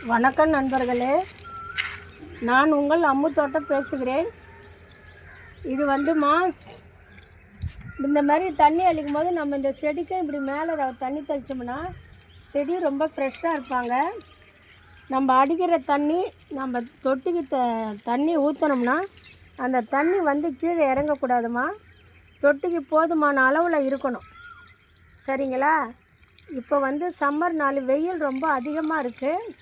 வணக்கம் நண்பர்களே, நான் உங்கள் அம்மு தோட்டம் பேசுகிறேன். இது வந்துமா இந்த மாதிரி தண்ணி அளிக்கும் போது நம்ம இந்த செடிக்கும் இப்படி மேலே தண்ணி தெளித்தோம்னா செடி ரொம்ப ஃப்ரெஷ்ஷாக இருப்பாங்க. நம்ம அடிக்கிற தண்ணி நம்ம தொட்டிக்கு தண்ணி ஊற்றினோம்னா அந்த தண்ணி வந்து கீழே இறங்கக்கூடாதுமா. தொட்டிக்கு போதுமான அளவில் இருக்கணும், சரிங்களா? இப்போ வந்து சம்மர் நாள் வெயில் ரொம்ப அதிகமாக இருக்குது.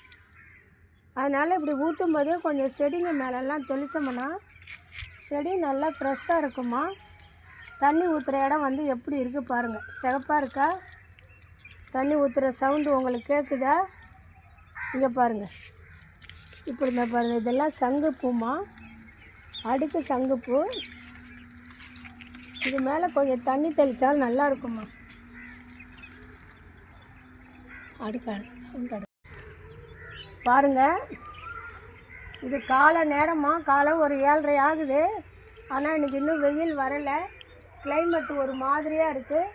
அதனால் இப்படி ஊற்றும் போதே கொஞ்சம் செடிங்க மேலெல்லாம் தெளித்தோம்னா செடி நல்லா ஃப்ரெஷ்ஷாக இருக்குமா. தண்ணி ஊற்றுற இடம் வந்து எப்படி இருக்குது பாருங்கள், சிகப்பாக இருக்கா? தண்ணி ஊற்றுற சவுண்டு உங்களுக்கு கேட்குதா? இங்கே பாருங்கள், இப்படி தான் பாருங்கள். இதெல்லாம் சங்குப்பூமா, அடுக்கு சங்குப்பூ. இது மேலே கொஞ்சம் தண்ணி தெளித்தால் நல்லா இருக்குமா. அடுக்கு சவுண்டு பாருங்கள். இது காலை நேரமாக, காலை ஒரு 7:30 ஆகுது. ஆனால் இன்றைக்கி இன்னும் வெயில் வரலை. கிளைமேட் ஒரு மாதிரியாக இருக்குது.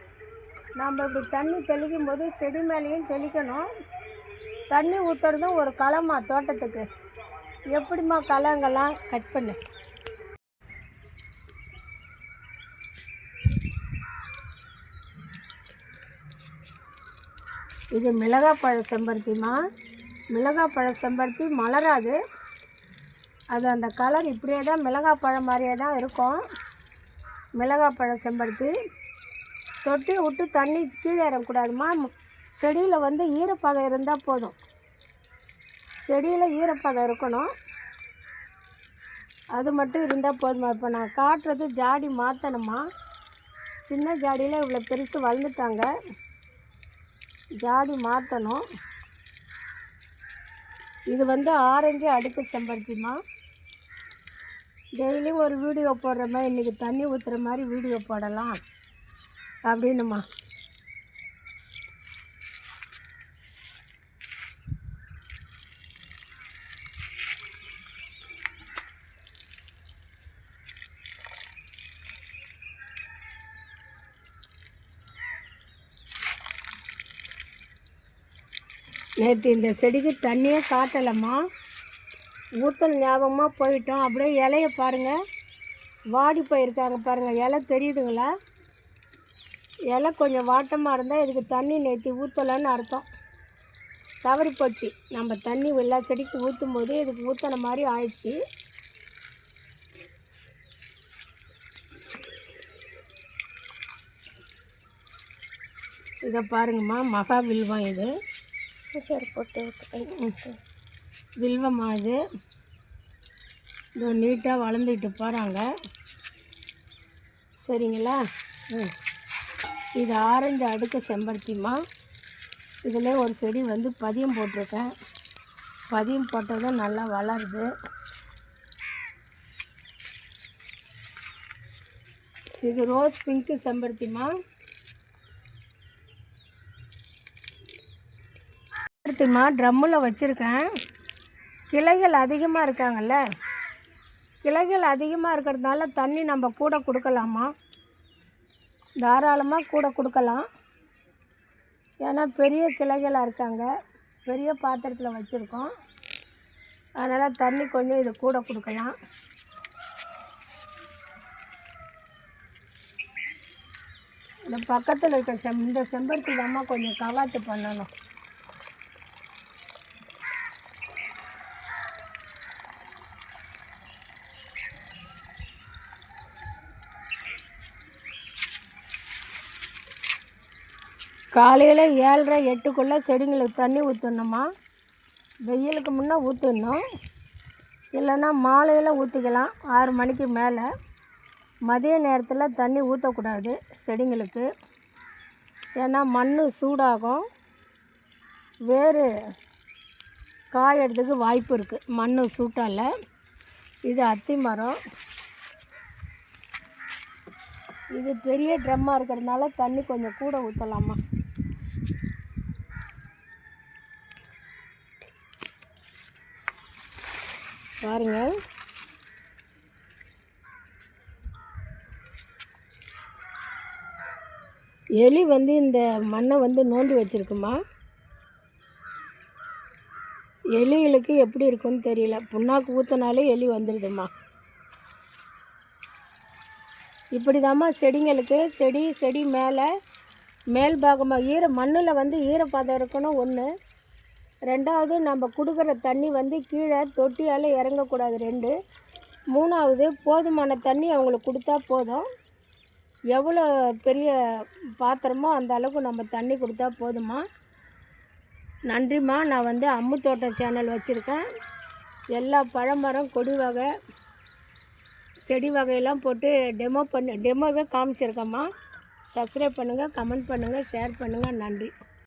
நம்ம இப்படி தண்ணி தெளிக்கும் போது செடி மேலேயும் தெளிக்கணும். தண்ணி ஊற்றுறதும் ஒரு களமா தோட்டத்துக்கு. எப்படிம்மா களங்கள்லாம் கட் பண்ணு. இது மிளகாய் பழ செம்பருத்திமா. மிளகாய் பழ செம்பருத்தி மலராது. அது அந்த கலர் இப்படியே தான் மிளகாய் பழம் மாதிரியே தான் இருக்கும். மிளகாய் பழ செம்பருத்தி தொட்டி விட்டு தண்ணி கீழே இறங்கக்கூடாதுமா. செடியில் வந்து ஈரப்பதம் இருந்தால் போதும். செடியில் ஈரப்பதம் இருக்கணும், அது மட்டும் இருந்தால் போதுமா. இப்போ நான் காட்டுறது ஜாடி மாற்றணுமா. சின்ன ஜாடியில் இவ்வளோ பெருசு வளர்ந்துட்டாங்க, ஜாடி மாற்றணும். இது வந்து ஆரஞ்சு அடுக்கு செம்பருத்திமா. டெய்லியும் ஒரு வீடியோ போடுற மாதிரி, இன்றைக்கி தண்ணி ஊற்றுற மாதிரி வீடியோ போடலாம் அப்படின்னுமா. நேற்று இந்த செடிக்கு தண்ணியே காட்டலைம்மா. ஊற்றல் ஞாபகமாக போயிட்டோம். அப்படியே இலையை பாருங்கள், வாடி போயிருக்காங்க பாருங்கள். இலை தெரியுதுங்களா? இலை கொஞ்சம் வாட்டமாக இருந்தால் இதுக்கு தண்ணி நேற்று ஊற்றலைன்னு அர்த்தம். தவறி போச்சு. நம்ம தண்ணி எல்லா செடிக்கு ஊற்றும் போது இதுக்கு ஊற்றின மாதிரி ஆயிடுச்சு. இதை பாருங்கம்மா, மகா வில்வம். இது போட்டு வில்வமா. இது இதோ நீட்டாக வளர்ந்துட்டு போகிறாங்க, சரிங்களா? இது ஆரஞ்சு அடுக்கு செம்பருத்திமா. இதில் ஒரு செடி வந்து பதியம் போட்டிருக்கேன். பதியம் போட்டதும் நல்லா வளருது. இது ரோஸ் பிங்க்கு செம்பருத்திமா. செம்பருத்திமா ட்ரம்மில் வச்சுருக்கேன். கிளைகள் அதிகமாக இருக்காங்கல்ல, கிளைகள் அதிகமாக இருக்கிறதுனால தண்ணி நம்ம கூட கொடுக்கலாமா. தாராளமாக கூட கொடுக்கலாம். ஏன்னா பெரிய கிளைகளாக இருக்காங்க, பெரிய பாத்திரத்தில் வச்சுருக்கோம். அதனால் தண்ணி கொஞ்சம் இது கூட கொடுக்கலாம். இந்த பக்கத்தில் இருக்க இந்த செம்பருத்தி தாம்மா கொஞ்சம் கவாத்து பண்ணணும். காலையில் 7:30 8க்குள்ளே செடிங்களுக்கு தண்ணி ஊற்றணுமா. வெயிலுக்கு முன்னே ஊற்றணும், இல்லைன்னா மாலையில் ஊற்றிக்கலாம் 6 மணிக்கு மேலே. மதிய நேரத்தில் தண்ணி ஊற்றக்கூடாது செடிங்களுக்கு. ஏன்னா மண் சூடாகும், வேறு காயறதுக்கு வாய்ப்பு இருக்குது மண் சூட்டால். இது அத்தி மரம். இது பெரிய ட்ரம்மாக இருக்கிறதுனால தண்ணி கொஞ்சம் கூட ஊற்றலாமா. பாருங்கள், எலி வந்து இந்த மண்ணை வந்து நோண்டி வச்சுருக்குமா. எலிகளுக்கு எப்படி இருக்குன்னு தெரியல, புண்ணாக்கு ஊற்றினாலே எலி வந்துடுதும்மா. இப்படி தாம்மா செடிங்களுக்கு செடி மேல் பாகமாக மண்ணில் வந்து ஈரப்பதம் இருக்கணும் ஒன்று. ரெண்டாவது நம்ம கொடுக்குற தண்ணி வந்து கீழே தொட்டியால் இறங்கக்கூடாது 2. மூணாவது போதுமான தண்ணி அவங்களுக்கு கொடுத்தா போதும். எவ்வளோ பெரிய பாத்திரமோ அந்த அளவுக்கு நம்ம தண்ணி கொடுத்தா போதுமா. நன்றிம்மா. நான் வந்து அம்மு தோட்டம் சேனல் வச்சுருக்கேன். எல்லா பழமரம் கொடி வகை செடி வகையெல்லாம் போட்டு டெமோவே காமிச்சிருக்கேம்மா. சப்ஸ்கிரைப் பண்ணுங்கள், கமெண்ட் பண்ணுங்கள், ஷேர் பண்ணுங்கள். நன்றி.